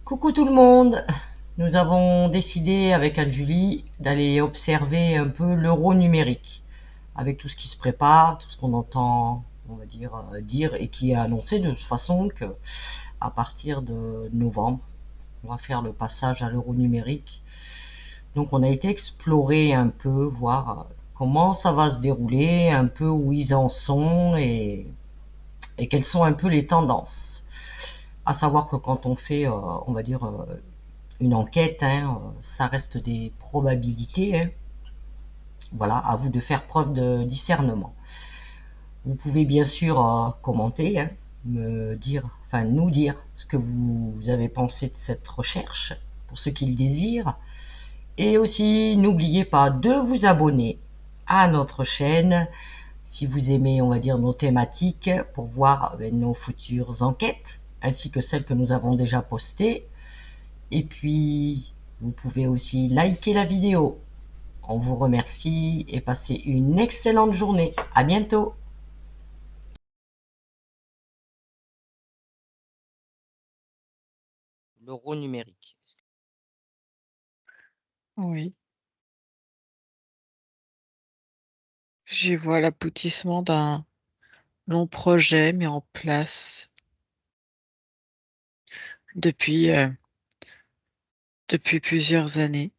Coucou tout le monde! Nous avons décidé avec Anne-Julie d'aller observer un peu l'euro numérique, avec tout ce qui se prépare, tout ce qu'on entend, on va dire et qui est annoncé de toute façon que à partir de novembre, on va faire le passage à l'euro numérique. Donc on a été explorer un peu, voir comment ça va se dérouler, un peu où ils en sont et quelles sont un peu les tendances. À savoir que quand on fait, on va dire, une enquête, hein, ça reste des probabilités, hein. Voilà, à vous de faire preuve de discernement. Vous pouvez bien sûr commenter, hein, nous dire ce que vous avez pensé de cette recherche, pour ceux qui le désirent. Et aussi, n'oubliez pas de vous abonner à notre chaîne si vous aimez, on va dire, nos thématiques pour voir nos futures enquêtes, ainsi que celles que nous avons déjà postées. Et puis, vous pouvez aussi liker la vidéo. On vous remercie et passez une excellente journée. À bientôt. L'euro numérique. Oui, j'y vois l'aboutissement d'un long projet mis en place depuis, depuis plusieurs années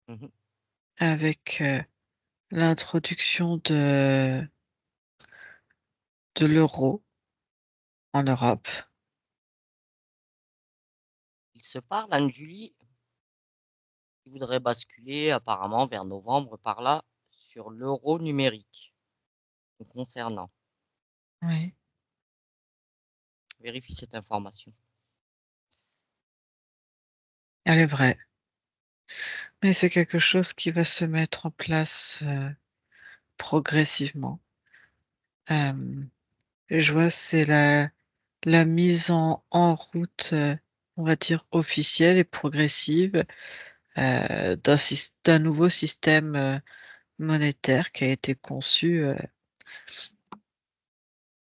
Mhm. avec l'introduction de l'euro en Europe. Il se parle, Anne-Julie, qui voudrait basculer apparemment vers novembre par là sur l'euro numérique. Nous concernant. Oui, Vérifie cette information. elle est vraie. Mais c'est quelque chose qui va se mettre en place progressivement. Euh, je vois, c'est la mise en route, on va dire, officielle et progressive d'un nouveau système monétaire qui a été conçu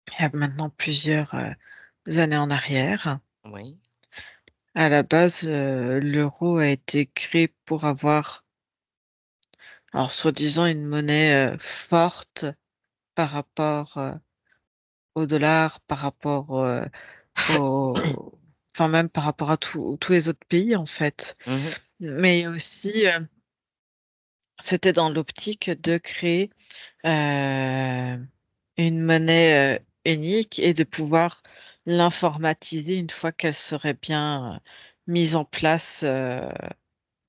il y a maintenant plusieurs années en arrière. Oui. À la base, l'euro a été créé pour avoir, alors soi-disant, une monnaie forte par rapport au dollar, par rapport au, enfin même par rapport à tous les autres pays en fait. Mhm. Mais aussi, c'était dans l'optique de créer euh, une monnaie unique et de pouvoir l'informatiser une fois qu'elle serait bien mise en place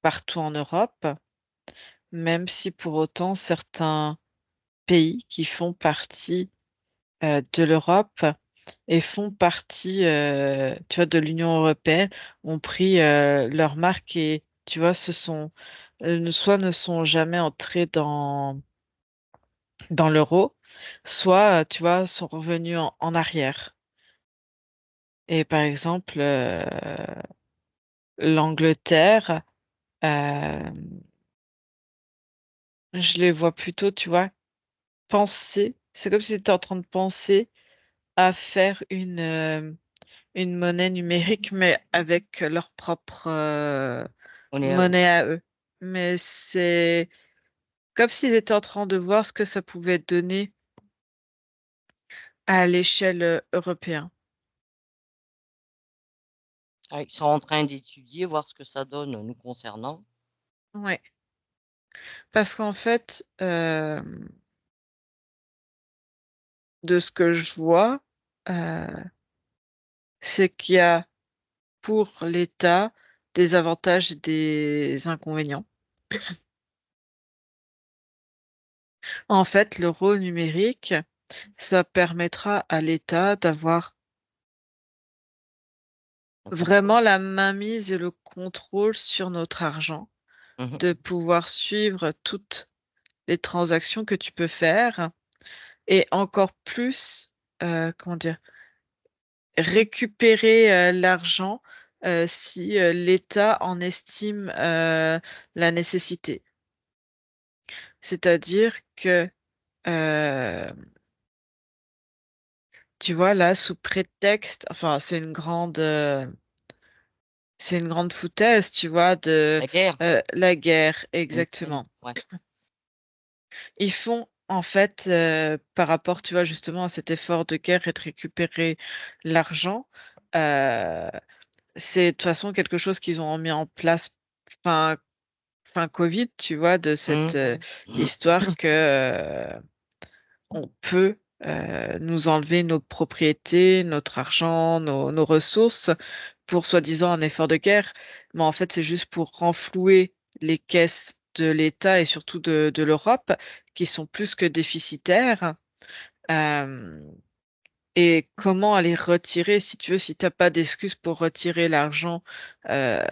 partout en Europe, même si pour autant certains pays qui font partie de l'Europe et font partie, tu vois, de l'Union européenne ont pris leur marque et tu vois, soit ne sont jamais entrés dans l'euro, soit, tu vois, sont revenus en arrière. Et par exemple, l'Angleterre, euh, je les vois plutôt, tu vois, penser. C'est comme si c'était en train de penser à faire une monnaie numérique, mais avec leur propre On est à eux. monnaie à eux. Mais c'est comme s'ils étaient en train de voir ce que ça pouvait donner à l'échelle européenne. Ah, ils sont en train d'étudier, voir ce que ça donne nous concernant. Ouais. Parce qu'en fait, de ce que je vois, euh, c'est qu'il y a pour l'État des avantages et des inconvénients. En fait, l'euro numérique, ça permettra à l'État d'avoir Le contrôle. vraiment la mainmise et le contrôle sur notre argent, Mhm. de pouvoir suivre toutes les transactions que tu peux faire et encore plus, comment dire, récupérer l'argent si l'État en estime la nécessité. C'est-à-dire que, euh, tu vois, là, sous prétexte, enfin, c'est une grande, c'est une grande foutaise, tu vois, de La guerre la guerre, en Ukraine. exactement. Ouais. Ils font, en fait, par rapport, tu vois, justement, à cet effort de guerre et de récupérer l'argent, euh, c'est de toute façon quelque chose qu'ils ont mis en place fin, fin Covid, tu vois, de cette Mm. histoire que on peut nous enlever nos propriétés, notre argent, nos ressources pour soi-disant un effort de guerre. Mais en fait, c'est juste pour renflouer les caisses de l'État et surtout de l'Europe qui sont plus que déficitaires. Euh, et comment aller retirer, si tu veux, si t'as pas d'excuse pour retirer l'argent euh,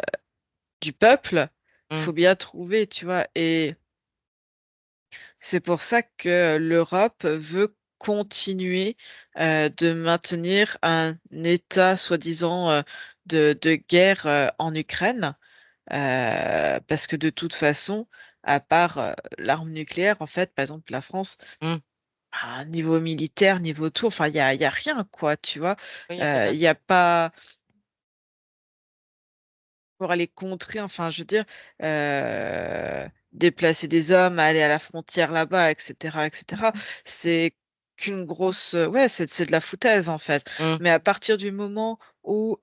du peuple, il Mm. faut bien trouver, tu vois. Et c'est pour ça que l'Europe veut continuer de maintenir un état soi-disant de guerre en Ukraine, parce que de toute façon, à part l'arme nucléaire, en fait, par exemple, la France, Mm. à niveau militaire, niveau tout, enfin, il y a rien, quoi, tu vois. Oui, il y a que dalle. Il n'y a pas pour aller contrer, enfin, je veux dire, déplacer des hommes, aller à la frontière là-bas, etc., etc. C'est qu'une grosse, ouais, c'est de la foutaise en fait. Mm. Mais à partir du moment où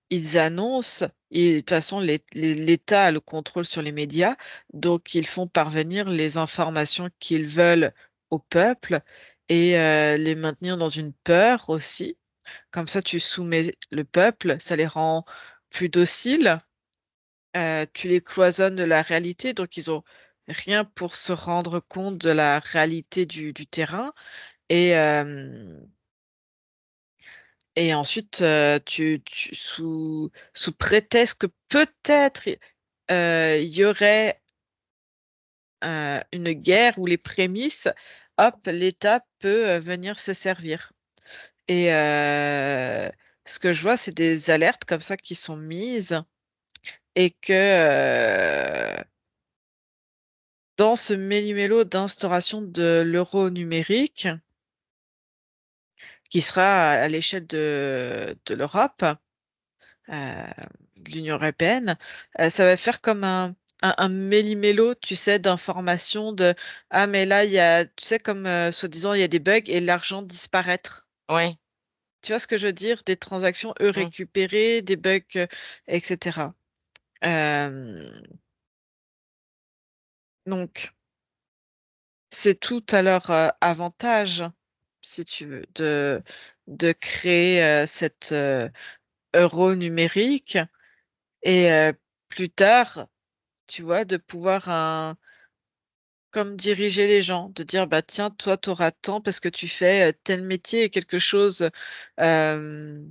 ils annoncent, et de toute façon, l'État a le contrôle sur les médias, donc ils font parvenir les informations qu'ils veulent au peuple et les maintenir dans une peur aussi. Comme ça, tu soumets le peuple, ça les rend plus dociles, tu les cloisonnes de la réalité, donc ils ont rien pour se rendre compte de la réalité du terrain. Et, euh, et ensuite, sous prétexte que peut-être il y aurait une guerre ou les prémices, hop, l'État peut venir se servir. Et ce que je vois, c'est des alertes comme ça qui sont mises et que dans ce méli-mélo d'instauration de l'euro numérique, qui sera à l'échelle de l'Europe, euh, de l'Union européenne, ça va faire comme un méli-mélo, tu sais, d'informations de ah mais là il y a, tu sais, comme soi-disant il y a des bugs et l'argent disparaître. Ouais. Tu vois ce que je veux dire? Des transactions eux Mm. récupérées, des bugs, etc. Euh, donc c'est tout à leur avantage, si tu veux, de créer cette euro numérique et plus tard, tu vois, de pouvoir comme diriger les gens, de dire bah tiens, toi, tu auras tant parce que tu fais tel métier et quelque chose. Euh,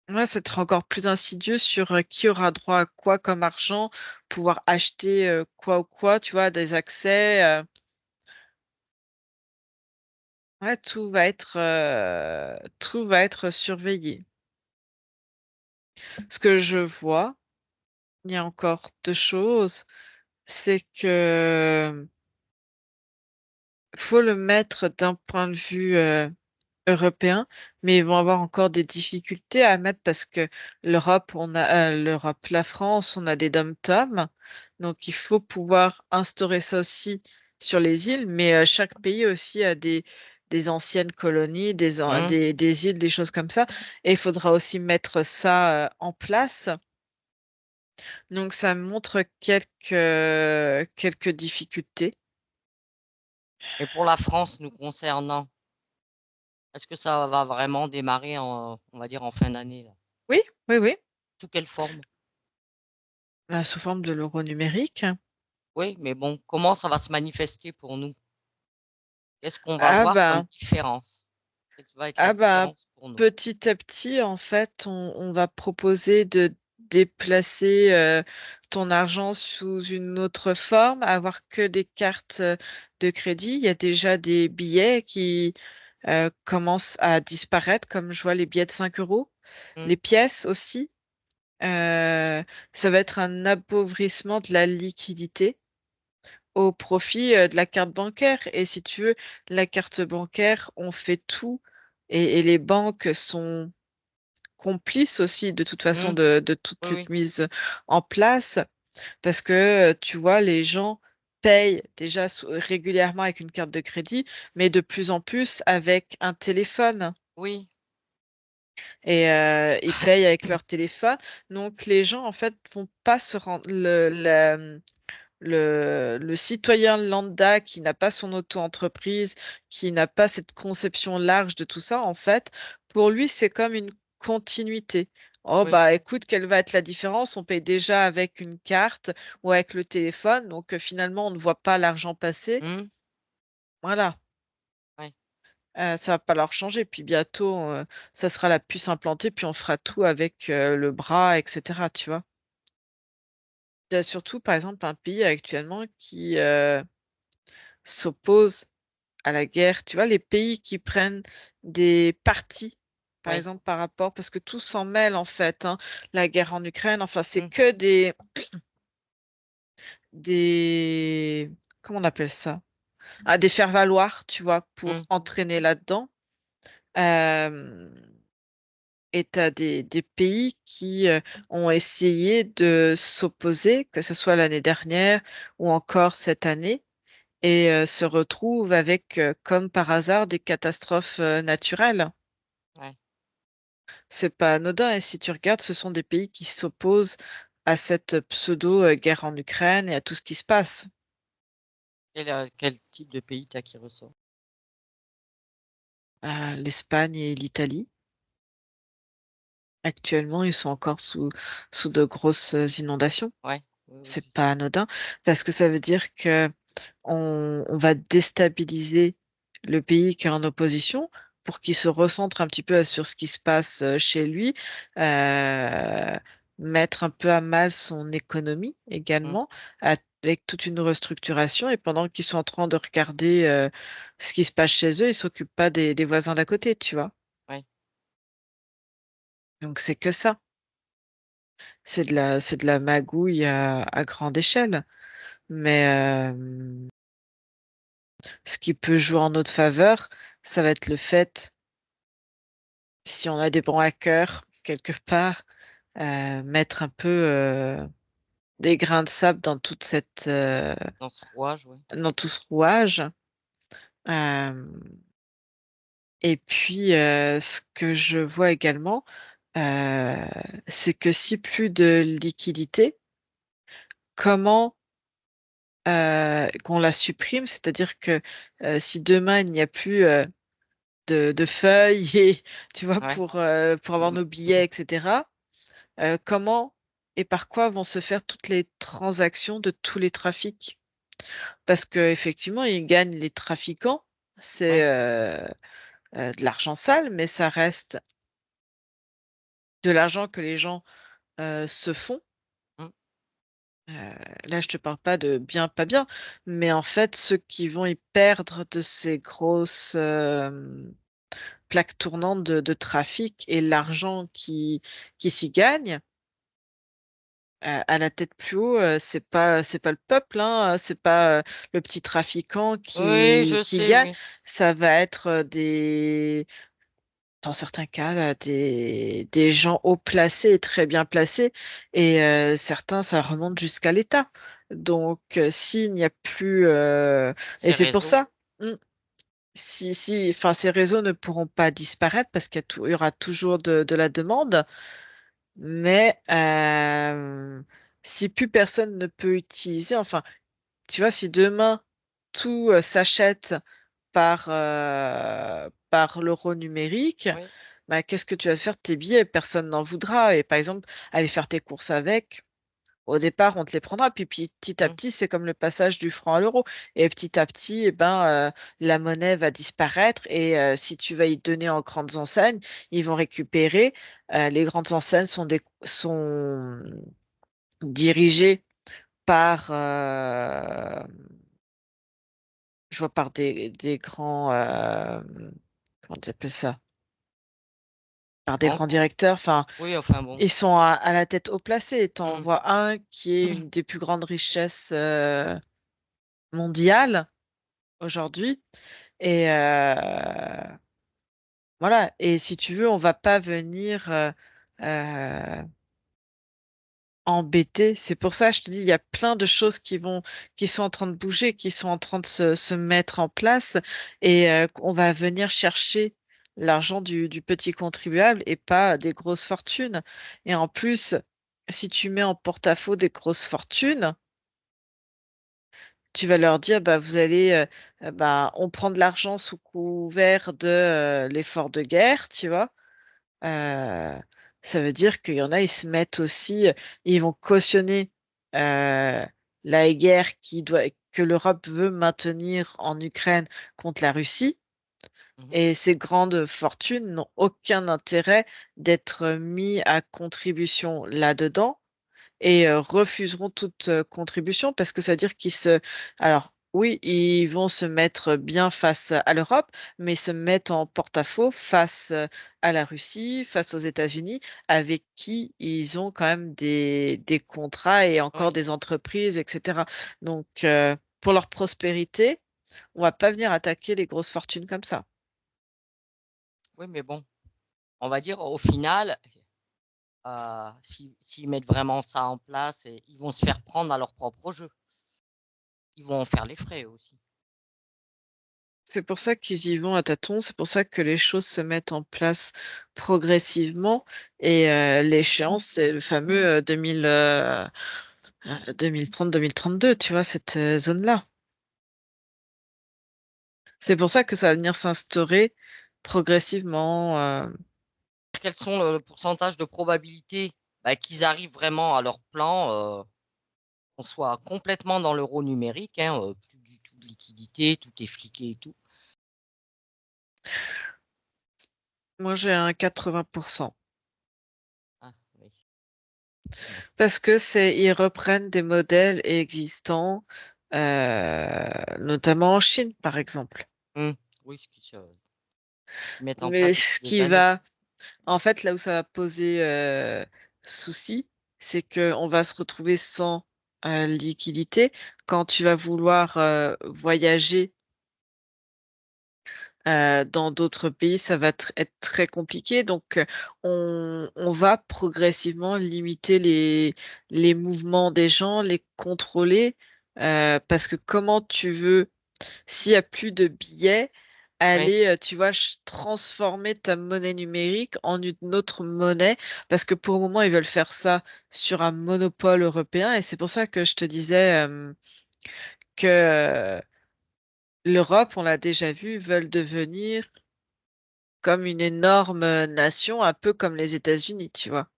ouais, c'est encore plus insidieux sur qui aura droit à quoi comme argent, pouvoir acheter quoi ou quoi, tu vois, des accès. Ouais, tout va être surveillé. Ce que je vois, il y a encore deux choses, c'est que faut le mettre d'un point de vue européen, mais ils vont avoir encore des difficultés à mettre parce que l'Europe, la France, on a des dom-toms, donc il faut pouvoir instaurer ça aussi sur les îles, mais chaque pays aussi a des anciennes colonies, Mm. des îles, des choses comme ça, et il faudra aussi mettre ça en place. Donc ça montre quelques difficultés. Et pour la France, nous concernant, est-ce que ça va vraiment démarrer en, on va dire, en fin d'année, là? Oui, oui, oui, Sous quelle forme? sous forme de l'euro numérique. Oui, mais bon, comment ça va se manifester pour nous? Qu'est-ce qu'on va Ah voir comme ben, différence? Quelle va être la ah ben, différence pour nous? petit à petit, en fait, on va proposer de déplacer ton argent sous une autre forme, avoir que des cartes de crédit. Il y a déjà des billets qui commencent à disparaître, comme je vois les billets de 5 euros. Mm. Les pièces aussi. Euh, Ça va être un appauvrissement de la liquidité au profit de la carte bancaire. Et si tu veux, la carte bancaire, on fait tout et les banques sont complice aussi de toute façon Mm. de toute Oui, cette oui. mise en place parce que tu vois, les gens payent déjà régulièrement avec une carte de crédit, mais de plus en plus avec un téléphone. Oui. Et ils payent avec leur téléphone. Donc les gens en fait vont pas se rendre le citoyen lambda qui n'a pas son auto-entreprise, qui n'a pas cette conception large de tout ça, en fait, pour lui, c'est comme une continuité. Oh Oui. bah écoute, quelle va être la différence? On paye déjà avec une carte ou avec le téléphone, donc finalement on ne voit pas l'argent passer. Mm. Voilà. Ouais. Ça va pas leur changer. Puis bientôt, ça sera la puce implantée, puis on fera tout avec le bras, etc. Tu vois? Il y a surtout, par exemple, un pays actuellement qui s'oppose à la guerre. Tu vois, les pays qui prennent des partis, par Oui. exemple, par rapport, parce que tout s'en mêle en fait, hein. La guerre en Ukraine, enfin, c'est Mm. que des, comment on appelle ça? Ah, des faire-valoir, tu vois, pour Mm. entraîner là-dedans. Euh, Et tu as des pays qui ont essayé de s'opposer, que ce soit l'année dernière ou encore cette année, et se retrouvent avec, comme par hasard, des catastrophes naturelles. Ouais. C'est pas anodin, et si tu regardes, ce sont des pays qui s'opposent à cette pseudo-guerre en Ukraine et à tout ce qui se passe. Quel type de pays t'as qui ressort? L'Espagne et l'Italie, actuellement, ils sont encore sous de grosses inondations. Ouais. Oui, oui, C'est pas anodin, parce que ça veut dire que on va déstabiliser le pays qui est en opposition pour qu'il se recentre un petit peu sur ce qui se passe chez lui, euh, mettre un peu à mal son économie Mm. également, avec toute une restructuration. Et pendant qu'ils sont en train de regarder ce qui se passe chez eux, ils s'occupent pas des voisins d'à côté, tu vois. Ouais. Donc c'est que ça. C'est de la magouille à grande échelle. Mais ce qui peut jouer en notre faveur, ça va être le fait, si on a des bons hackers quelque part, mettre un peu des grains de sable Dans ce rouage, ouais. dans tout ce rouage. Euh, et puis, ce que je vois également, euh, c'est que si plus de liquidité, comment qu'on la supprime, c'est-à-dire que si demain il n'y a plus de feuilles et tu vois Ouais. pour avoir nos billets, etc. Comment et par quoi vont se faire toutes les transactions de tous les trafics? Parce que effectivement, ils gagnent les trafiquants, c'est Ouais. de l'argent sale, mais ça reste de l'argent que les gens se font. Mm. Euh, Là, je te parle pas de bien, pas bien, mais en fait, ceux qui vont y perdre de ces grosses plaques tournantes de trafic et l'argent qui s'y gagne, à la tête plus haut, c'est pas le peuple, hein, c'est pas le petit trafiquant Oui, qui, je qui sais, gagne, oui. ça va être dans certains cas, là, des gens haut placés et très bien placés, et certains, ça remonte jusqu'à l'État. Donc, s'il n'y a plus, et Ces c'est pour réseaux. ça. hmm, si, enfin, ces réseaux ne pourront pas disparaître parce il y aura toujours de la demande, mais si plus personne ne peut utiliser, enfin, tu vois, si demain tout s'achète par l'euro numérique, Oui. bah, qu'est-ce que tu vas faire de tes billets? Personne n'en voudra. Et par exemple, aller faire tes courses avec, au départ, on te les prendra. Puis petit à Mm. petit, c'est comme le passage du franc à l'euro. Et petit à petit, eh ben, la monnaie va disparaître. Et si tu vas y donner en grandes enseignes, ils vont récupérer. Les grandes enseignes sont dirigées par, je vois par des grands, comment on appelle ça? Par des grands Banque. directeurs. Enfin, Oui, enfin bon. ils sont à la tête haut placée. T'en Mm. vois un qui est une des plus grandes richesses mondiales aujourd'hui. Et voilà. Et si tu veux, on va pas venir. euh, embêté. C'est pour ça, je te dis, il y a plein de choses qui sont en train de bouger, qui sont en train de se mettre en place et on va venir chercher l'argent du petit contribuable et pas des grosses fortunes. Et en plus, si tu mets en porte-à-faux des grosses fortunes, tu vas leur dire, bah, vous allez, bah, on prend de l'argent sous couvert de l'effort de guerre, tu vois. Euh, Ça veut dire qu'il y en a, ils se mettent aussi, ils vont cautionner euh, la guerre que l'Europe veut maintenir en Ukraine contre la Russie. Mhm. Et ces grandes fortunes n'ont aucun intérêt d'être mis à contribution là-dedans et refuseront toute contribution parce que ça veut dire qu'ils se... Alors, oui, ils vont se mettre bien face à l'Europe, mais ils se mettent en porte-à-faux face à la Russie, face aux États-Unis, avec qui ils ont quand même des contrats et encore Oui, des entreprises, etc. Donc, pour leur prospérité, on va pas venir attaquer les grosses fortunes comme ça. oui, mais bon, on va dire au final, s'ils mettent vraiment ça en place, ils vont se faire prendre à leur propre jeu. Ils vont en faire les frais aussi. C'est pour ça qu'ils y vont à tâtons, c'est pour ça que les choses se mettent en place progressivement et l'échéance, c'est le fameux 2030-2032, tu vois, cette zone-là. C'est pour ça que ça va venir s'instaurer progressivement. Quels sont le pourcentage de probabilité qu'ils arrivent vraiment à leur plan, qu'on soit complètement dans l'euro numérique, hein, plus du tout de liquidité, tout est fliqué et tout. Moi, j'ai un 80%. Ah, oui. Bon. Parce que ils reprennent des modèles existants, notamment en Chine, par exemple. Oui, qui mettent en Mais place ce depuis des qui années. va En fait, là où ça va poser souci, c'est qu'on va se retrouver sans liquidité quand tu vas vouloir voyager dans d'autres pays, ça va être très compliqué. Donc, on va progressivement limiter les mouvements des gens, les contrôler, parce que comment tu veux s'il y a plus de billets, Oui, aller, tu vois, transformer ta monnaie numérique en une autre monnaie, parce que pour le moment, ils veulent faire ça sur un monopole européen, et c'est pour ça que je te disais que l'Europe, on l'a déjà vu, veulent devenir comme une énorme nation, un peu comme les États-Unis, tu vois.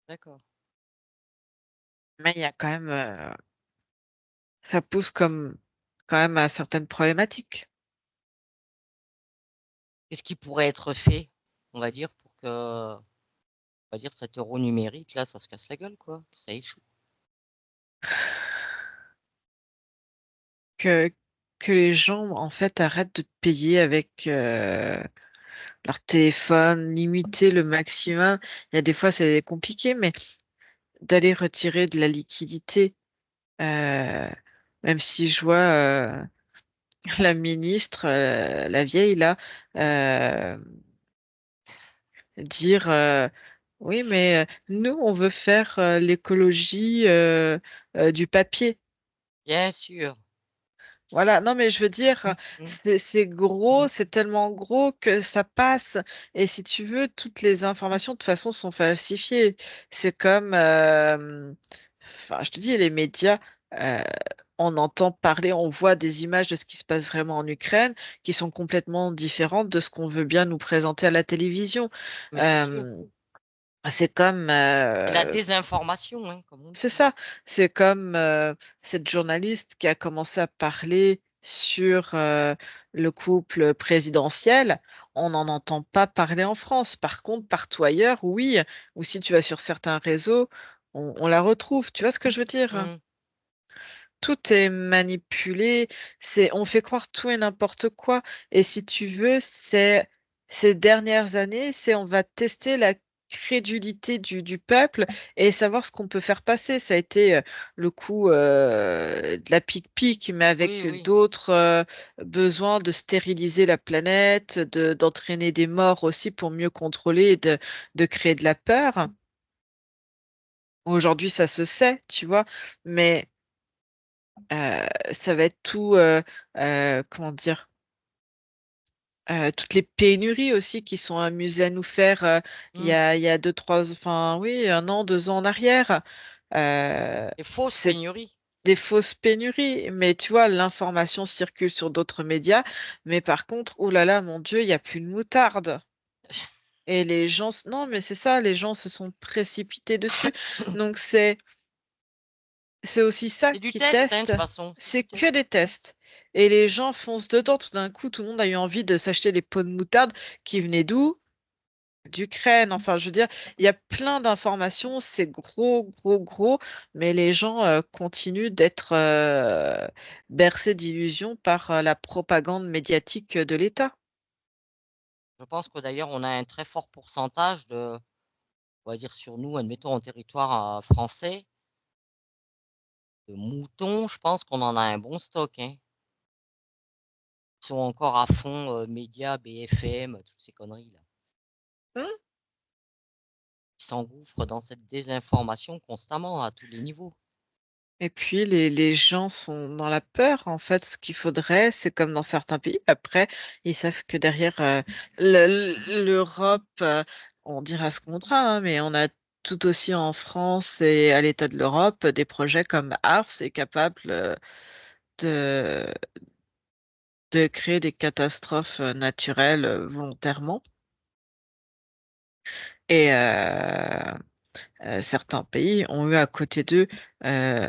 d'accord. Mais il y a quand même, ça pousse comme quand même à certaines problématiques. Qu'est-ce qui pourrait être fait, on va dire, pour que, on va dire, cet euro numérique, là, ça se casse la gueule, quoi, que ça échoue. Que, que les gens, en fait, arrêtent de payer avec leur téléphone, limiter le maximum. Il y a des fois, c'est compliqué, mais d'aller retirer de la liquidité, euh, même si je vois la ministre, la vieille, là, euh, dire oui, mais nous, on veut faire l'écologie du papier. Bien sûr. Voilà, non, mais je veux dire, Mm. c'est gros, c'est tellement gros que ça passe. Et si tu veux, toutes les informations, de toute façon, sont falsifiées. C'est comme, enfin, je te dis, les médias, euh, on entend parler, on voit des images de ce qui se passe vraiment en Ukraine qui sont complètement différentes de ce qu'on veut bien nous présenter à la télévision. Mais c'est sûr. Euh, c'est comme, Et la désinformation, hein, comme on c'est dit. ça, c'est comme cette journaliste qui a commencé à parler sur le couple présidentiel. On n'en entend pas parler en France. Par contre, partout ailleurs, oui. Ou si tu vas sur certains réseaux, on la retrouve. Tu vois ce que je veux dire? Mm. Tout est manipulé. On fait croire tout et n'importe quoi. Et si tu veux, ces dernières années, on va tester crédulité du peuple et savoir ce qu'on peut faire passer. Ça a été le coup de la pique-pique, mais Oui, avec oui. d'autres besoins de stériliser la planète, d'entraîner des morts aussi pour mieux contrôler et de créer de la peur. Aujourd'hui, ça se sait, tu vois, mais ça va être tout, comment dire, toutes les pénuries aussi qui sont amusées à nous faire Hmm. il y a deux, trois, enfin oui, un an, 2 ans en arrière. Les fausses C'est pénuries. des fausses pénuries, mais tu vois, l'information circule sur d'autres médias, mais par contre, oh là là, mon Dieu, il n'y a plus de moutarde. Et les gens, non, mais c'est ça, les gens se sont précipités dessus. Donc c'est aussi ça C'est du qui test, hein, de teste, toute façon. C'est du c'est que test. des tests. Et les gens foncent dedans. Tout d'un coup, tout le monde a eu envie de s'acheter des pots de moutarde qui venaient d'où? D'Ukraine. Enfin, je veux dire, il y a plein d'informations, c'est gros, gros, gros, mais les gens continuent d'être bercés d'illusions par la propagande médiatique de l'État. Je pense que d'ailleurs, on a un très fort pourcentage on va dire sur nous, admettons en territoire français, de moutons. Je pense qu'on en a un bon stock, hein. Ils sont encore à fond médias, BFM, toutes ces conneries là. Hmm. Ils s'engouffrent dans cette désinformation constamment à tous les niveaux. Et puis les gens sont dans la peur. En fait, ce qu'il faudrait, c'est comme dans certains pays. Après, ils savent que derrière l'Europe, on dira ce qu'on voudra, hein, mais on a tout aussi en France et à l'état de l'Europe des projets comme Ars est capable de, de créer des catastrophes naturelles volontairement. Et certains pays ont eu à côté d'eux euh,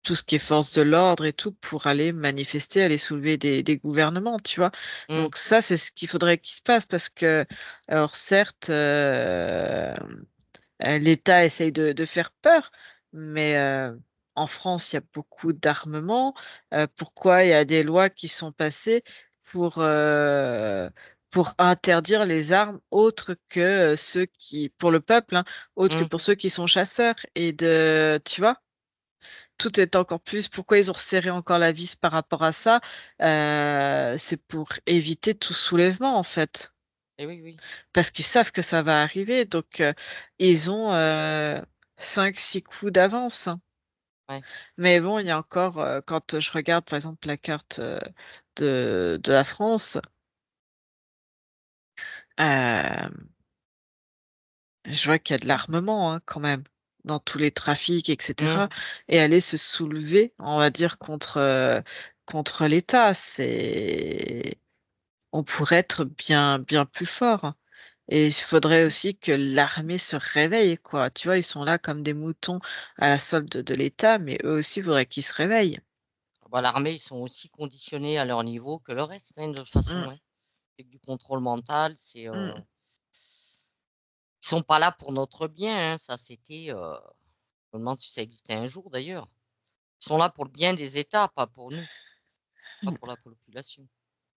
tout ce qui est force de l'ordre et tout pour aller manifester, aller soulever des gouvernements, tu vois. Hum, Donc ça, c'est ce qu'il faudrait qu'il se passe parce que, alors certes, l'État essaye de faire peur, mais en France, il y a beaucoup d'armements. Pourquoi il y a des lois qui sont passées pour, euh, pour interdire les armes autres que ceux qui, pour le peuple, hein, autres que hum. pour ceux qui sont chasseurs et de, tu vois? Tout est encore plus. Pourquoi ils ont resserré encore la vis par rapport à ça? C'est pour éviter tout soulèvement, en fait. Et oui, oui. Parce qu'ils savent que ça va arriver. Donc, ils ont 5, 6 coups d'avance. Ouais. Mais bon, il y a encore, quand je regarde, par exemple, la carte de la France, euh, je vois qu'il y a de l'armement, hein, quand même, dans tous les trafics, Hum. etc. Et aller se soulever, on va dire, contre l'État, on pourrait être bien, bien plus fort. Et il faudrait aussi que l'armée se réveille, quoi. Tu vois, ils sont là comme des moutons à la solde de l'État, mais eux aussi, il faudrait qu'ils se réveillent. Bah, l'armée, ils sont aussi conditionnés à leur niveau que le reste, hein, de toute Mm, façon, hein. C'est que du contrôle mental, mm, ils sont pas là pour notre bien, hein. Ça, c'était. Je me demande si ça existait un jour d'ailleurs. Ils sont là pour le bien des États, pas pour nous, pas mm. pour la population.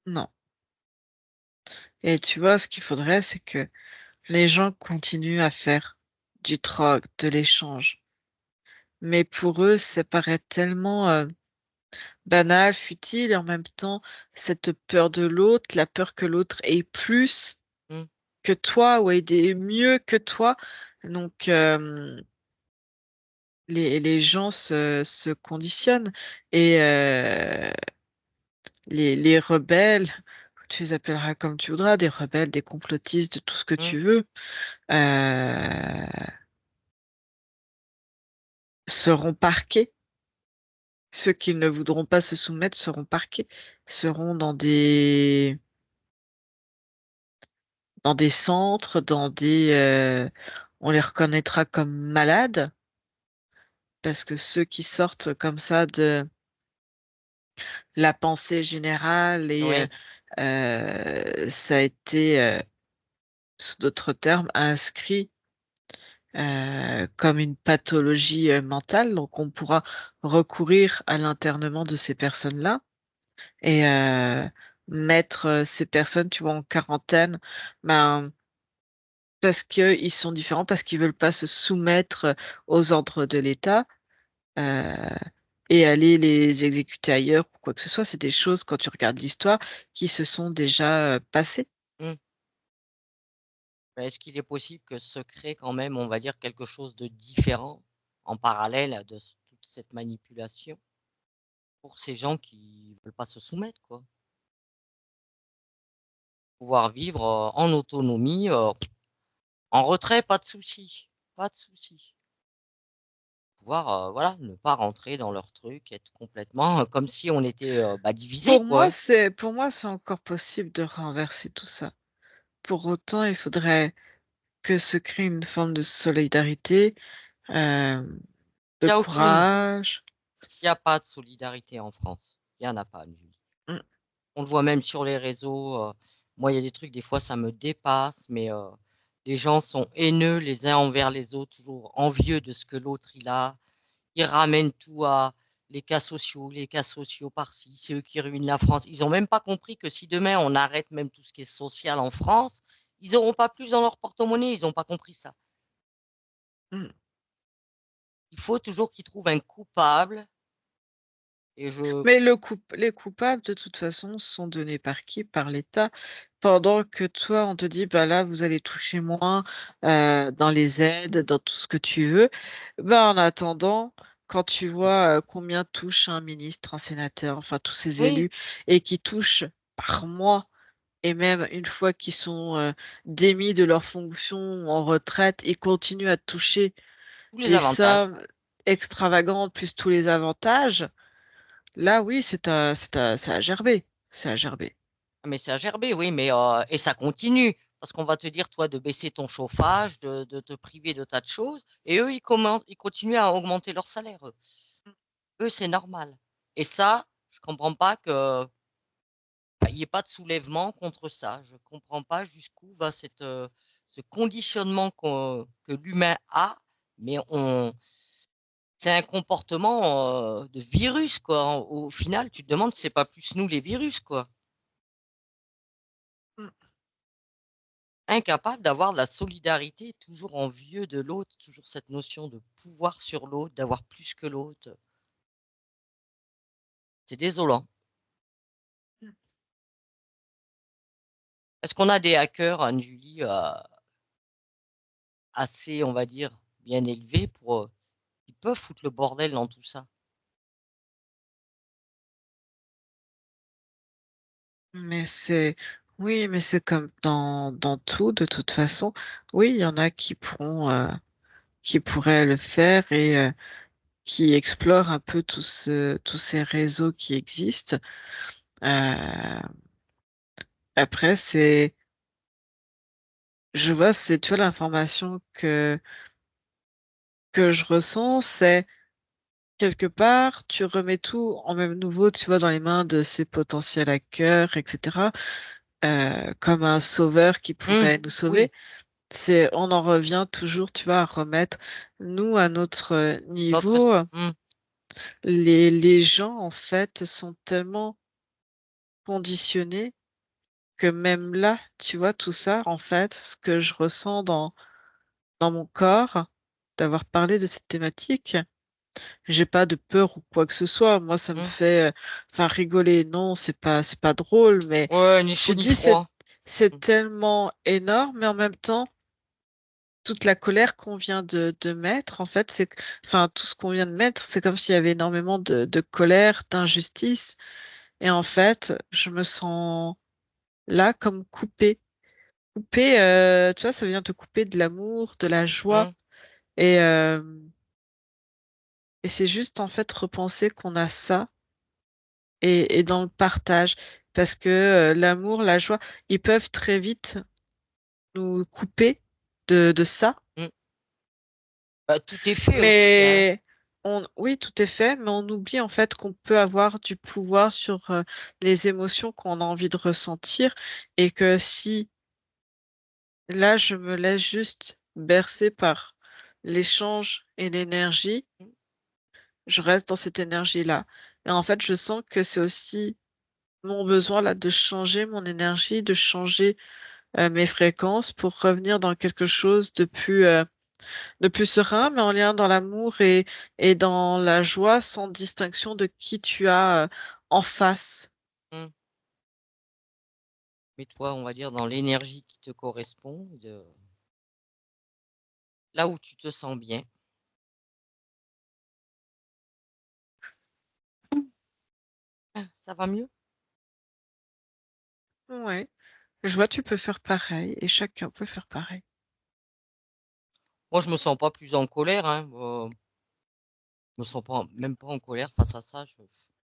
Non. Et tu vois, ce qu'il faudrait, c'est que les gens continuent à faire du troc, de l'échange. Mais pour eux, ça paraît tellement banal, futile, et en même temps, cette peur de l'autre, la peur que l'autre ait plus Hmm, que toi ou ait mieux que toi. Donc, les gens se conditionnent et les rebelles, tu les appelleras comme tu voudras, des rebelles, des complotistes, de tout ce que hmm. tu veux, euh, seront parqués. Ceux qui ne voudront pas se soumettre seront parqués, seront dans des centres, on les reconnaîtra comme malades, parce que ceux qui sortent comme ça de la pensée générale et Oui. ça a été, sous d'autres termes, inscrit comme une pathologie mentale. Donc, on pourra recourir à l'internement de ces personnes-là et mettre ces personnes, tu vois, en quarantaine, ben, parce qu'ils sont différents, parce qu'ils veulent pas se soumettre aux ordres de l'État, euh, et aller les exécuter ailleurs ou quoi que ce soit. C'est des choses, quand tu regardes l'histoire, qui se sont déjà passées. Hmm. Mais est-ce qu'il est possible que se crée quand même, on va dire, quelque chose de différent en parallèle de toute cette manipulation pour ces gens qui veulent pas se soumettre, quoi? Pouvoir vivre en autonomie, en retrait, pas de souci, pas de souci. Pouvoir, voilà, ne pas rentrer dans leur truc, être complètement comme si on était divisé, quoi. Pour moi, c'est encore possible de renverser tout ça. Pour autant, il faudrait que se crée une forme de solidarité, euh, Il de n'y a aucune, courage. il n'y a pas de solidarité en France. Il n'y en a pas, Julie. Mm. On le voit même sur les réseaux. Moi, il y a des trucs, des fois, ça me dépasse, mais les gens sont haineux les uns envers les autres, toujours envieux de ce que l'autre il a. Ils ramènent tout à les cas sociaux par-ci, c'est eux qui ruinent la France. Ils n'ont même pas compris que si demain on arrête même tout ce qui est social en France, ils n'auront pas plus dans leur porte-monnaie. Ils n'ont pas compris ça. Mm. Il faut toujours qu'ils trouvent un coupable. Et je. Mais les coupables, de toute façon, sont donnés par qui? Par l'État. Pendant que toi, on te dit, bah là, vous allez toucher moins dans les aides, dans tout ce que tu veux. Bah, en attendant, quand tu vois combien touche un ministre, un sénateur, enfin tous ces Oui, élus, et qui touchent par mois, et même une fois qu'ils sont démis de leur fonction ou en retraite, ils continuent à toucher tous les des avantages. sommes extravagantes plus tous les avantages. Là, oui, c'est à gerber. C'est à gerber. Mais c'est à gerber, oui, mais et ça continue. Parce qu'on va te dire, toi, de baisser ton chauffage, de te priver de tas de choses. Et eux, ils continuent à augmenter leur salaire. Eux, c'est normal. Et ça, je comprends pas que il n'y ait pas de soulèvement contre ça. Je comprends pas jusqu'où va ce conditionnement que l'humain a, mais c'est un comportement de virus, quoi. Au final, tu te demandes si c'est pas plus nous les virus, quoi. Mm. Incapable d'avoir de la solidarité, toujours envieux de l'autre, toujours cette notion de pouvoir sur l'autre, d'avoir plus que l'autre. C'est désolant. Est-ce qu'on a des hackers, Anne-Julie, assez, on va dire, bien élevés pour qui peuvent foutre le bordel dans tout ça? Mais c'est, oui, mais c'est comme dans tout, de toute façon. Oui, il y en a qui pourraient le faire et qui explorent un peu tous ces réseaux qui existent. Euh, après, je vois, tu vois, l'information que je ressens, c'est quelque part, tu remets tout en même nouveau, tu vois, dans les mains de ces potentiels hackers, etc., comme un sauveur qui pourrait nous Oui, sauver. On en revient toujours, tu vois, à remettre nous à notre notre. niveau. Hum, Les gens, en fait, sont tellement conditionnés que même là, tu vois, tout ça, en fait, ce que je ressens dans mon corps, d'avoir parlé de cette thématique, j'ai pas de peur ou quoi que ce soit. Moi, ça me hum. fait, enfin, rigoler. Non, c'est pas drôle, mais Ouais, ni tu chaud te ni dis, froid. c'est Hum, tellement énorme, mais en même temps, toute la colère qu'on vient de mettre, en fait, enfin, tout ce qu'on vient de mettre, c'est comme s'il y avait énormément de colère, d'injustice. Et en fait, je me sens là comme coupée. Coupée, tu vois, ça vient te couper de l'amour, de la joie. hum, Et, euh, et c'est juste, en fait, repenser qu'on a ça et dans le partage. Parce que l'amour, la joie, ils peuvent très vite nous couper de ça. hum. Bah, tout est fait aussi, hein. Mais oui, tout est fait, mais on oublie en fait qu'on peut avoir du pouvoir sur les émotions qu'on a envie de ressentir et que si là, je me laisse juste bercer par l'échange et l'énergie, Hum, je reste dans cette énergie-là. Et en fait, je sens que c'est aussi mon besoin là de changer mon énergie, de changer mes fréquences pour revenir dans quelque chose de plus serein, mais en lien dans l'amour et dans la joie sans distinction de qui tu as en face. Mmh. Mets-toi, on va dire, dans l'énergie qui te correspond, là où tu te sens bien. Ah, ça va mieux? Ouais, je vois, tu peux faire pareil et chacun peut faire pareil. Moi, je me sens pas plus en colère, hein, je me sens pas même pas en colère face à ça.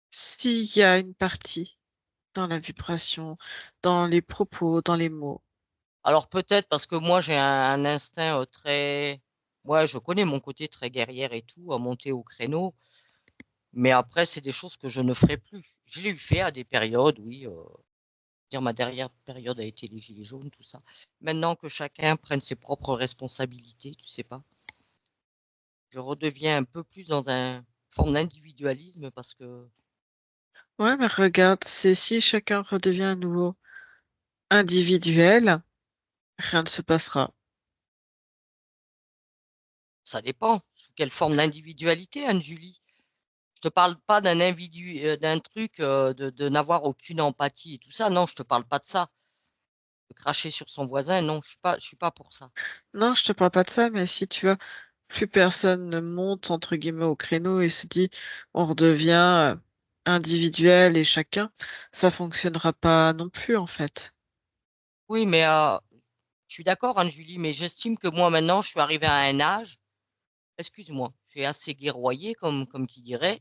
S'il y a une partie dans la vibration, dans les propos, dans les mots. Alors peut-être parce que moi j'ai un instinct très, ouais, je connais mon côté très guerrière et tout, à monter au créneau, mais après c'est des choses que je ne ferai plus. Je l'ai eu fait à des périodes, oui, dire ma dernière période a été les gilets jaunes, tout ça. Maintenant que chacun prenne ses propres responsabilités, tu sais pas, je redeviens un peu plus dans un forme d'individualisme parce que Ouais, mais regarde, c'est si chacun redevient à nouveau individuel, rien ne se passera. ça dépend sous quelle forme d'individualité, Anne-Julie. Je te parle pas d'un truc de n'avoir aucune empathie et tout ça. Non, je te parle pas de ça. De cracher sur son voisin, non, je suis pas pour ça. Non, je te parle pas de ça, mais si tu vois, plus personne ne monte entre guillemets au créneau et se dit on redevient individuel et chacun, ça fonctionnera pas non plus en fait. Oui, mais je suis d'accord, Anne-Julie, mais j'estime que moi maintenant, je suis arrivé à un âge. Excuse-moi, j'ai assez guerroyé, comme qui dirait.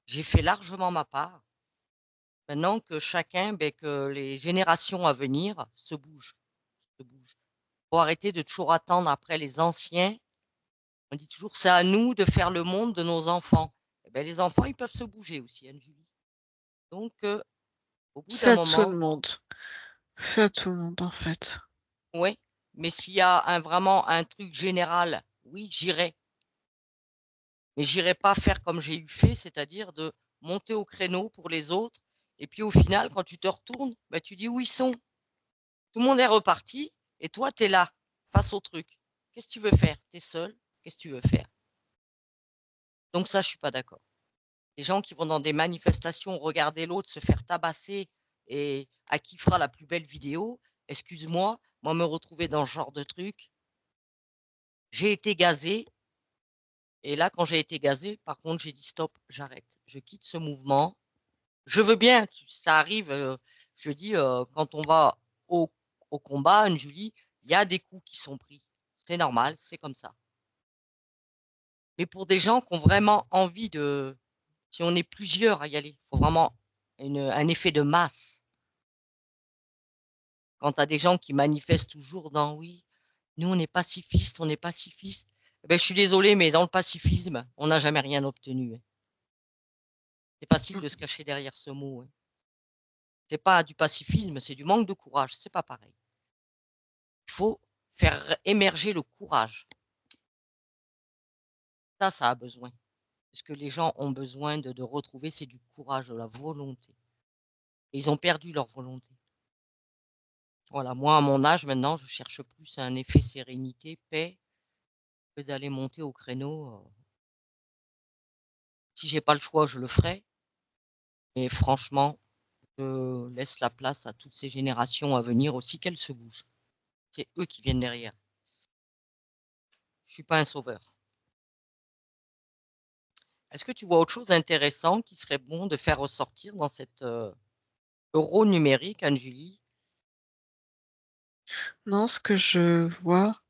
J'ai fait largement ma part. Maintenant que chacun, ben, que les générations à venir se bougent, se bougent. Faut arrêter de toujours attendre après les anciens. On dit toujours, c'est à nous de faire le monde de nos enfants. Eh ben, les enfants, ils peuvent se bouger aussi, Anne-Julie. Donc, au bout d'un C'est à tout le moment, monde. C'est à tout le monde en fait. ouais. Mais s'il y a vraiment un truc général, oui, j'irai. Mais j'irai pas faire comme j'ai eu fait, c'est-à-dire de monter au créneau pour les autres. Et puis au final, quand tu te retournes, bah, tu dis où ils sont. Tout le monde est reparti et toi, tu es là, face au truc. Qu'est-ce que tu veux faire? Tu es seul. Qu'est-ce que tu veux faire? Donc ça, je suis pas d'accord. Les gens qui vont dans des manifestations regarder l'autre se faire tabasser et à qui fera la plus belle vidéo, excuse-moi, moi me retrouver dans ce genre de truc, j'ai été gazé et là quand j'ai été gazé, par contre j'ai dit stop, j'arrête, je quitte ce mouvement. Je veux bien, ça arrive, je dis quand on va au, au combat, Anne-Julie, il y a des coups qui sont pris, c'est normal, c'est comme ça. Mais pour des gens qui ont vraiment envie de, si on est plusieurs à y aller, il faut vraiment un effet de masse. Quand tu as des gens qui manifestent toujours dans oui, nous on est pacifistes, on est pacifistes, eh ben, je suis désolé, mais dans le pacifisme, on n'a jamais rien obtenu, hein. C'est facile de se cacher derrière ce mot, hein. C'est pas du pacifisme, c'est du manque de courage, c'est pas pareil. Il faut faire émerger le courage. Ça a besoin. Ce que les gens ont besoin de retrouver, c'est du courage, de la volonté. Et ils ont perdu leur volonté. Voilà, moi, à mon âge, maintenant, je cherche plus un effet sérénité, paix, que d'aller monter au créneau. Si j'ai pas le choix, je le ferai. Mais franchement, je laisse la place à toutes ces générations à venir aussi qu'elles se bougent. C'est eux qui viennent derrière. Je suis pas un sauveur. Est-ce que tu vois autre chose d'intéressant qui serait bon de faire ressortir dans cette euro numérique, Anne-Julie? Non, ce que je vois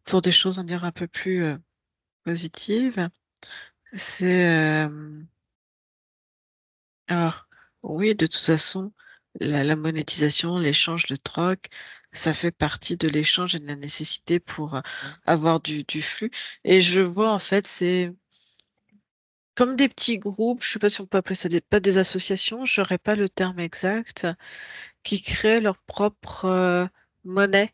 pour des choses, on dirait un peu plus positives, c'est alors oui, de toute façon, la monétisation, l'échange de troc, ça fait partie de l'échange et de la nécessité pour Mmh. avoir du flux. Et je vois en fait, c'est comme des petits groupes, je sais pas si on peut appeler ça pas des associations, j'aurais pas le terme exact, qui créent leur propre monnaie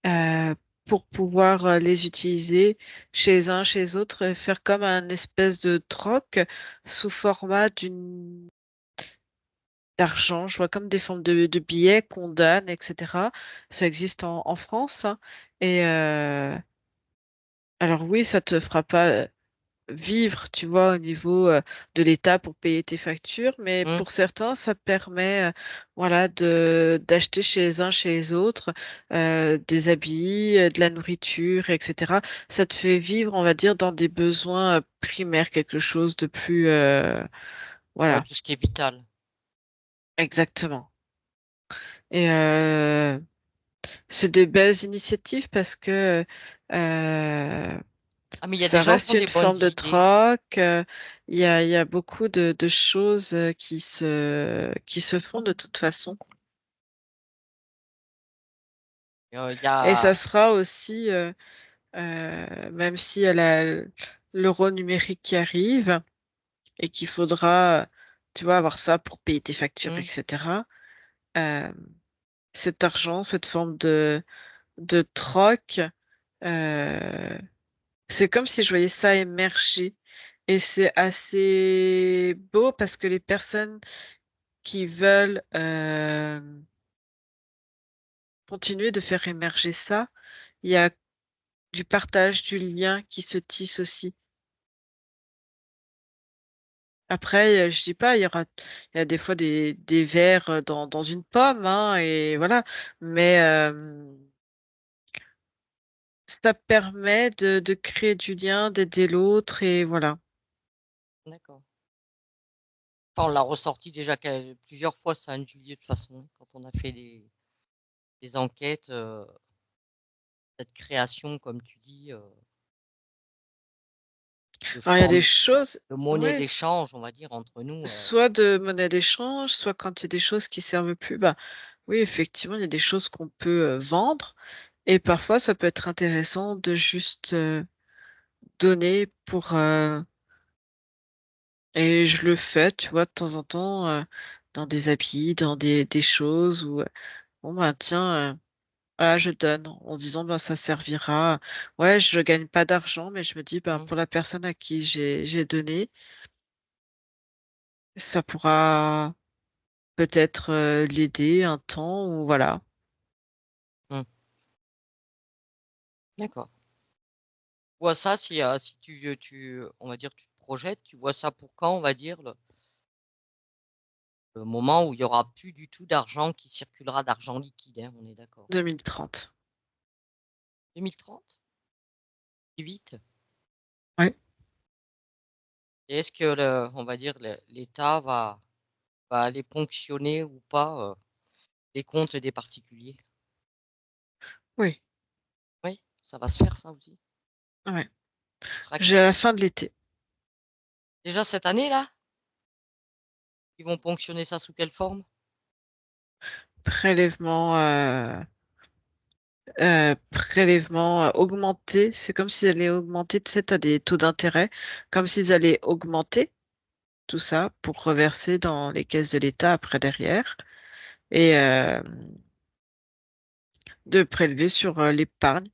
euh, pour pouvoir les utiliser chez un, chez autres, et faire comme un espèce de troc sous format d'une d'argent. Je vois comme des formes de billets qu'on donne, etc. Ça existe en France, hein. Et alors oui, ça te fera pas vivre, tu vois, au niveau de l'État pour payer tes factures, mais Hmm. pour certains, ça permet, voilà, de d'acheter chez les uns, chez les autres, des habits, de la nourriture, etc. Ça te fait vivre, on va dire, dans des besoins primaires, quelque chose de plus, Ouais, voilà, tout ce qui est vital. exactement. Et c'est des belles initiatives parce que Ah, mais il y a des ça gens qui reste ont des une bonnes forme de idées. troc. Il y a beaucoup de choses qui se font de toute façon. Il y Et ça a... sera aussi, même si elle a l'euro numérique qui arrive et qu'il faudra, tu vois, avoir ça pour payer tes factures, Hmm. etc. euh, Cet argent, cette forme de troc, euh, c'est comme si je voyais ça émerger. Et c'est assez beau parce que les personnes qui veulent continuer de faire émerger ça, il y a du partage, du lien qui se tisse aussi. Après, je dis pas, il y a des fois des vers dans une pomme, hein, et voilà. Mais ça permet de créer du lien, d'aider l'autre, et voilà. D'accord. Enfin, on l'a ressorti déjà plusieurs fois, ça, Anne-Julie, de toute façon, quand on a fait des enquêtes, cette création, comme tu dis, de Alors, il y a des forme, choses, de monnaie ouais, d'échange, on va dire, entre nous. soit de monnaie d'échange, soit quand il y a des choses qui servent plus, bah oui, effectivement, il y a des choses qu'on peut vendre. Et parfois, ça peut être intéressant de juste donner pour... et je le fais, tu vois, de temps en temps, dans des habits, dans des choses où, bon, bah, tiens, voilà, je donne en disant, bah, ça servira. Ouais, je gagne pas d'argent, mais je me dis, ben, Hmm. pour la personne à qui j'ai donné, ça pourra peut-être l'aider un temps, ou voilà. Hmm. D'accord. Tu vois ça, si on va dire, tu te projettes, tu vois ça pour quand, on va dire, le moment où il y aura plus du tout d'argent qui circulera, d'argent liquide, hein, on est d'accord. 2030. 2030? Si vite. Oui. Et est-ce que on va dire, l'État va aller ponctionner ou pas les comptes des particuliers? Oui. Oui, ça va se faire ça aussi. Ouais. Ce sera J'ai à la fin de l'été. déjà cette année là, ils vont ponctionner ça sous quelle forme? Prélèvement, prélèvement augmenté. C'est comme s'ils allaient augmenter, tu sais, t'as des taux d'intérêt, comme s'ils allaient augmenter tout ça pour reverser dans les caisses de l'État après derrière, et de prélever sur l'épargne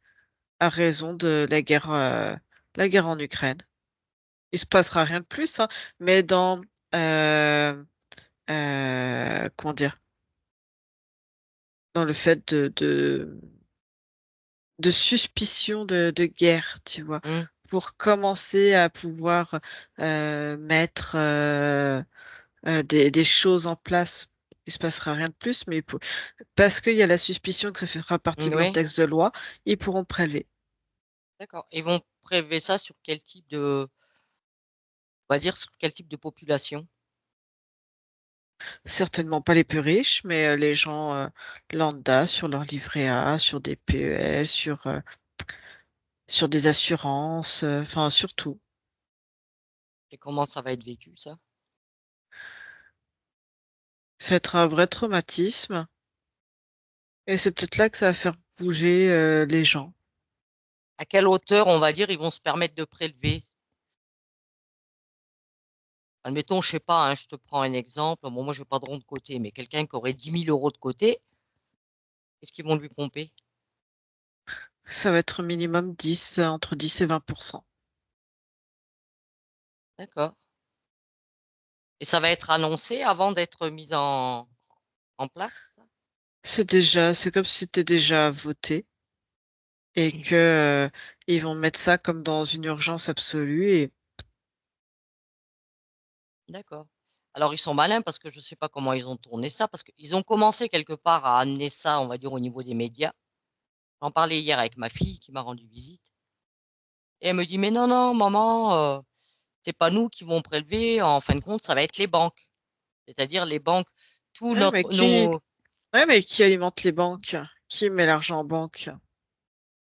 à raison de la guerre en Ukraine. Il se passera rien de plus, hein, mais dans euh, comment dire, dans le fait de suspicion de guerre, tu vois, Hmm. pour commencer à pouvoir mettre des choses en place. Il se passera rien de plus, mais parce qu'il y a la suspicion que ça fera partie de leur Oui, texte de loi, ils pourront prélever. d'accord. Ils vont prélever ça sur quel type on va dire, sur quel type de population? Certainement pas les plus riches, mais les gens lambda sur leur livret A, sur des PEL, sur des assurances, enfin surtout. Et comment ça va être vécu, ça? Ça va être un vrai traumatisme, et c'est peut-être là que ça va faire bouger les gens. À quelle hauteur, on va dire, ils vont se permettre de prélever? Admettons, je sais pas, hein, je te prends un exemple. Bon, moi, je n'ai pas de rond de côté, mais quelqu'un qui aurait 10 000 € de côté, qu'est-ce qu'ils vont lui pomper? Ça va être minimum 10, entre 10 et 20%. D'accord. Et ça va être annoncé avant d'être mis en place, ça? C'est comme si c'était déjà voté et que ils vont mettre ça comme dans une urgence absolue et D'accord. Alors ils sont malins parce que je sais pas comment ils ont tourné ça, parce qu'ils ont commencé quelque part à amener ça, on va dire, au niveau des médias. J'en parlais hier avec ma fille qui m'a rendu visite. Et elle me dit, mais non, non, maman, c'est pas nous qui vont prélever. En fin de compte, ça va être les banques. C'est-à-dire les banques, tout ouais, mais notre, nos, qui alimente les banques? Qui met l'argent en banque?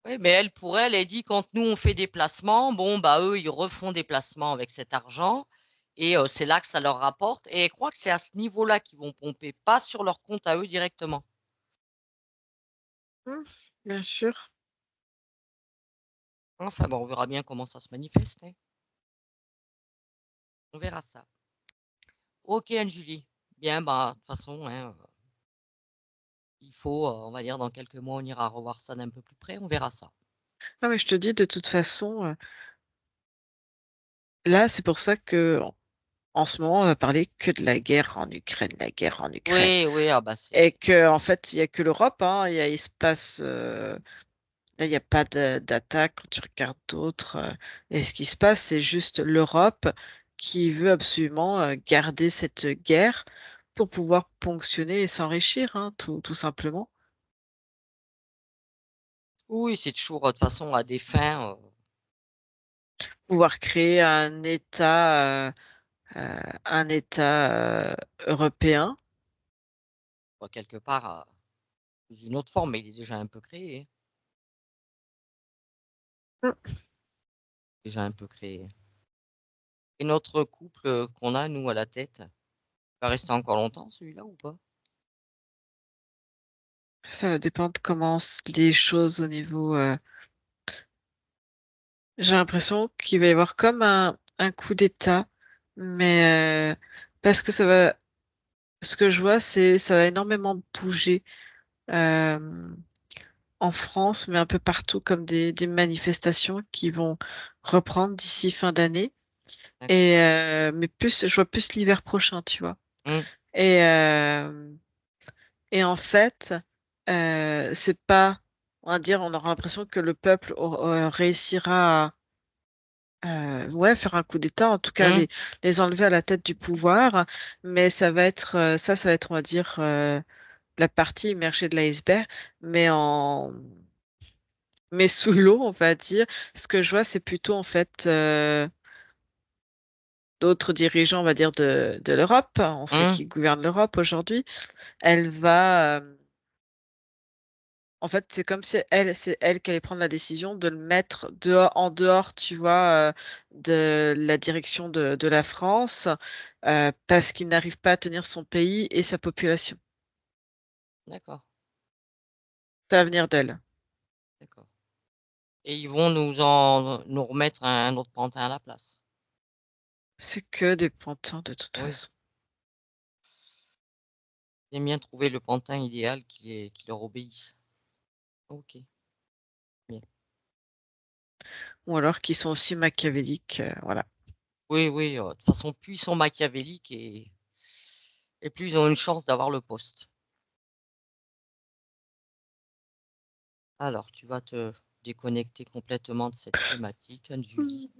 oui, mais elle, pour elle, elle dit quand nous on fait des placements, bon, bah eux, ils refont des placements avec cet argent et c'est là que ça leur rapporte. Et elle croit que c'est à ce niveau-là qu'ils vont pomper, pas sur leur compte à eux directement. Mmh, bien sûr. Enfin, bon, on verra bien comment ça se manifeste, hein. On verra ça. Ok, Anne-Julie. Bien, bah, de toute façon, hein, il faut, on va dire, dans quelques mois, on ira revoir ça d'un peu plus près, on verra ça. Non, mais je te dis de toute façon, là, c'est pour ça que en ce moment, on va parler que de la guerre en Ukraine, la guerre en Ukraine. Oui, oui, ah bah Et c'est. que, en fait, il y a que l'Europe, hein, il se passe, là, il n'y a pas d'attaque quand tu regardes d'autres. Et ce qui se passe, c'est juste l'Europe qui veut absolument garder cette guerre pour pouvoir ponctionner et s'enrichir, hein, tout simplement. Oui, c'est toujours, de toute façon, à des fins, Pouvoir créer un État européen. quelque part, sous une autre forme, mais il est déjà un peu créé, hein. Déjà un peu créé. Et notre couple qu'on a, nous, à la tête, va rester encore longtemps, celui-là, ou pas? Ça va dépendre comment les choses au niveau. J'ai l'impression qu'il va y avoir comme un coup d'État, mais parce que ça va. Ce que je vois, c'est ça va énormément bouger euh, en France, mais un peu partout, comme des manifestations qui vont reprendre d'ici fin d'année. D'accord. Mais plus, je vois plus l'hiver prochain, tu vois. Hum, Et, euh, et en fait, c'est pas, on va dire, on aura l'impression que le peuple réussira ouais, faire un coup d'État, en tout cas hum, les enlever à la tête du pouvoir, mais ça va être ça va être, on va dire, la partie immergée de l'iceberg, mais mais sous l'eau, on va dire. Ce que je vois, c'est plutôt en fait d'autres dirigeants, on va dire, de l'Europe. On sait hum. qui gouverne l'Europe aujourd'hui. Elle va En fait, c'est elle qui allait prendre la décision de le mettre en dehors, tu vois, de la direction de la France, parce qu'il n'arrive pas à tenir son pays et sa population. D'accord, Ça va venir d'elle. d'accord. Et ils vont nous remettre un autre pantin à la place. C'est que des pantins de toute Oui. façon. Ils aiment bien trouver le pantin idéal qui leur obéisse. Ok, bien. Ou alors qu'ils sont aussi machiavéliques, voilà. Oui, oui, de toute façon, plus ils sont machiavéliques et plus ils ont une chance d'avoir le poste. Alors, tu vas te déconnecter complètement de cette thématique, Anne-Julie.